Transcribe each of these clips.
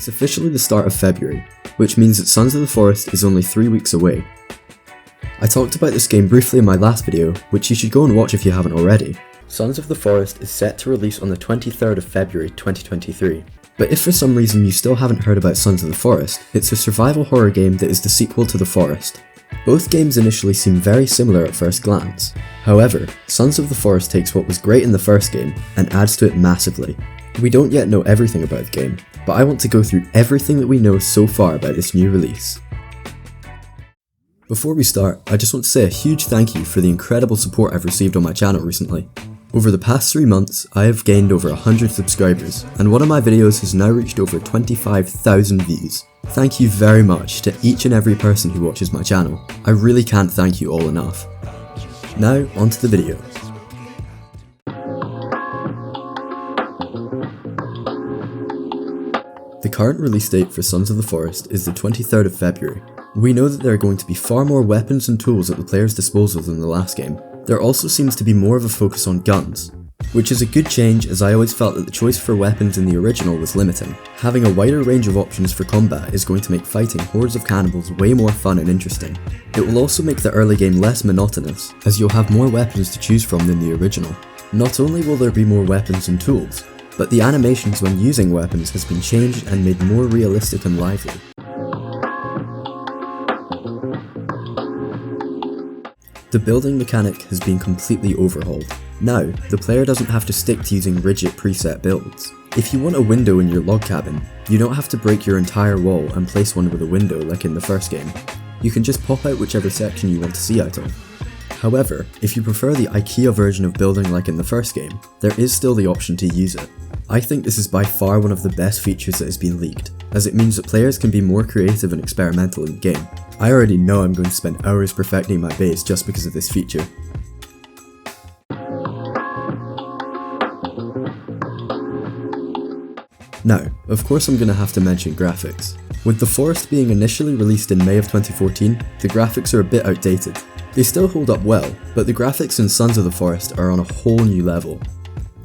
It's officially the start of February, which means that Sons of the Forest is only 3 weeks away. I talked about this game briefly in my last video, which you should go and watch if you haven't already. Sons of the Forest is set to release on the 23rd of February 2023. But if for some reason you still haven't heard about Sons of the Forest, it's a survival horror game that is the sequel to The Forest. Both games initially seem very similar at first glance. However, Sons of the Forest takes what was great in the first game and adds to it massively. We don't yet know everything about the game, but I want to go through everything that we know so far about this new release. Before we start, I just want to say a huge thank you for the incredible support I've received on my channel recently. Over the past 3 months, I have gained over 100 subscribers, and one of my videos has now reached over 25,000 views. Thank you very much to each and every person who watches my channel. I really can't thank you all enough. Now, onto the video. The current release date for Sons of the Forest is the 23rd of February. We know that there are going to be far more weapons and tools at the player's disposal than the last game. There also seems to be more of a focus on guns, which is a good change, as I always felt that the choice for weapons in the original was limiting. Having a wider range of options for combat is going to make fighting hordes of cannibals way more fun and interesting. It will also make the early game less monotonous, as you'll have more weapons to choose from than the original. Not only will there be more weapons and tools, but the animations when using weapons has been changed and made more realistic and lively. The building mechanic has been completely overhauled. Now, the player doesn't have to stick to using rigid preset builds. If you want a window in your log cabin, you don't have to break your entire wall and place one with a window like in the first game. You can just pop out whichever section you want to see out of. However, if you prefer the IKEA version of building like in the first game, there is still the option to use it. I think this is by far one of the best features that has been leaked, as it means that players can be more creative and experimental in the game. I already know I'm going to spend hours perfecting my base just because of this feature. Now, of course I'm going to have to mention graphics. With The Forest being initially released in May of 2014, the graphics are a bit outdated. They still hold up well, but the graphics in Sons of the Forest are on a whole new level.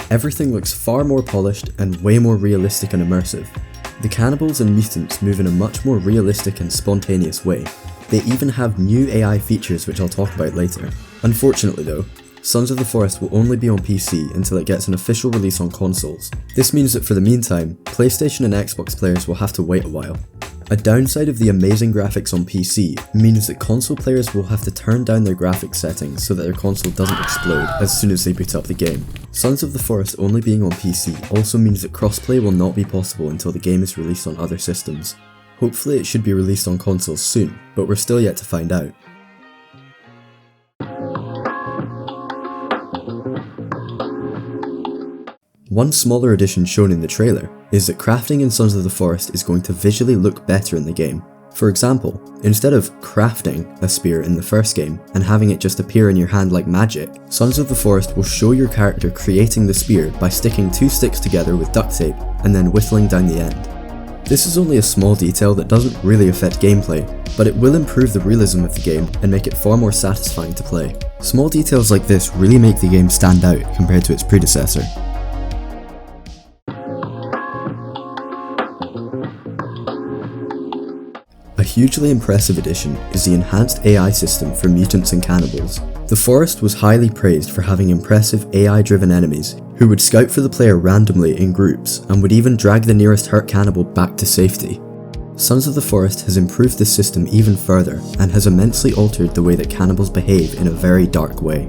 Everything looks far more polished and way more realistic and immersive. The cannibals and mutants move in a much more realistic and spontaneous way. They even have new AI features which I'll talk about later. Unfortunately though, Sons of the Forest will only be on PC until it gets an official release on consoles. This means that for the meantime, PlayStation and Xbox players will have to wait a while. A downside of the amazing graphics on PC means that console players will have to turn down their graphics settings so that their console doesn't explode as soon as they boot up the game. Sons of the Forest only being on PC also means that crossplay will not be possible until the game is released on other systems. Hopefully it should be released on consoles soon, but we're still yet to find out. One smaller addition shown in the trailer is that crafting in Sons of the Forest is going to visually look better in the game. For example, instead of crafting a spear in the first game and having it just appear in your hand like magic, Sons of the Forest will show your character creating the spear by sticking 2 sticks together with duct tape and then whittling down the end. This is only a small detail that doesn't really affect gameplay, but it will improve the realism of the game and make it far more satisfying to play. Small details like this really make the game stand out compared to its predecessor. A hugely impressive addition is the enhanced AI system for mutants and cannibals. The Forest was highly praised for having impressive AI-driven enemies who would scout for the player randomly in groups and would even drag the nearest hurt cannibal back to safety. Sons of the Forest has improved this system even further and has immensely altered the way that cannibals behave in a very dark way.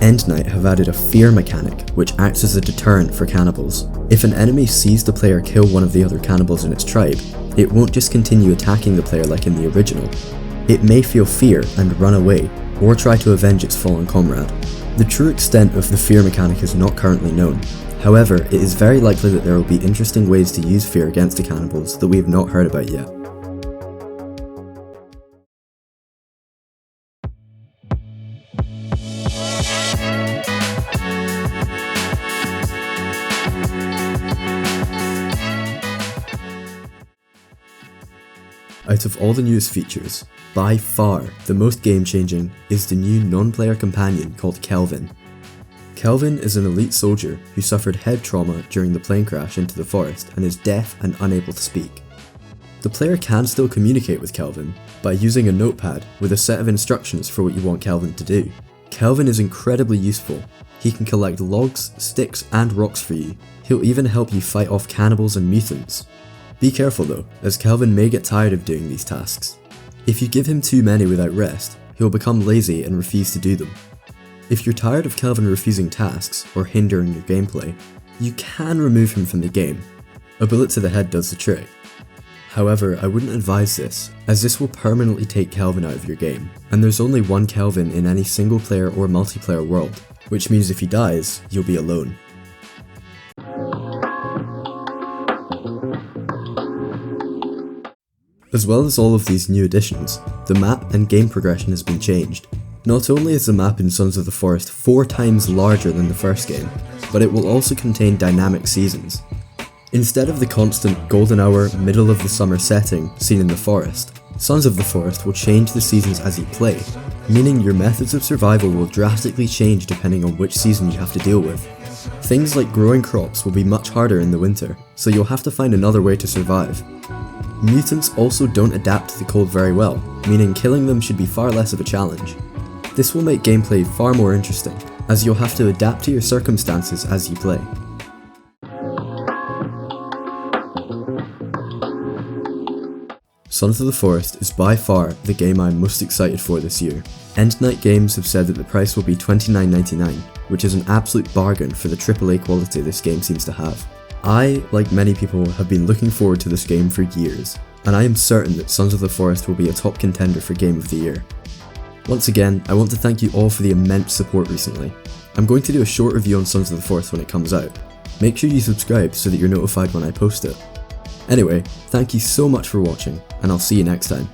Endnight have added a fear mechanic which acts as a deterrent for cannibals. If an enemy sees the player kill one of the other cannibals in its tribe, it won't just continue attacking the player like in the original. It may feel fear and run away, or try to avenge its fallen comrade. The true extent of the fear mechanic is not currently known. However, it is very likely that there will be interesting ways to use fear against the cannibals that we have not heard about yet. Out of all the newest features, by far the most game-changing is the new non-player companion called Kelvin. Kelvin is an elite soldier who suffered head trauma during the plane crash into the forest and is deaf and unable to speak. The player can still communicate with Kelvin by using a notepad with a set of instructions for what you want Kelvin to do. Kelvin is incredibly useful. He can collect logs, sticks and rocks for you. He'll even help you fight off cannibals and mutants. Be careful though, as Kelvin may get tired of doing these tasks. If you give him too many without rest, he'll become lazy and refuse to do them. If you're tired of Kelvin refusing tasks or hindering your gameplay, you can remove him from the game. A bullet to the head does the trick. However, I wouldn't advise this, as this will permanently take Kelvin out of your game, and there's only one Kelvin in any single player or multiplayer world, which means if he dies, you'll be alone. As well as all of these new additions, the map and game progression has been changed. Not only is the map in Sons of the Forest 4 times larger than the first game, but it will also contain dynamic seasons. Instead of the constant golden hour, middle of the summer setting seen in the forest, Sons of the Forest will change the seasons as you play, meaning your methods of survival will drastically change depending on which season you have to deal with. Things like growing crops will be much harder in the winter, so you'll have to find another way to survive. Mutants also don't adapt to the cold very well, meaning killing them should be far less of a challenge. This will make gameplay far more interesting, as you'll have to adapt to your circumstances as you play. Sons of the Forest is by far the game I'm most excited for this year. Endnight Games have said that the price will be $29.99, which is an absolute bargain for the AAA quality this game seems to have. I, like many people, have been looking forward to this game for years, and I am certain that Sons of the Forest will be a top contender for Game of the Year. Once again, I want to thank you all for the immense support recently. I'm going to do a short review on Sons of the Forest when it comes out. Make sure you subscribe so that you're notified when I post it. Anyway, thank you so much for watching, and I'll see you next time.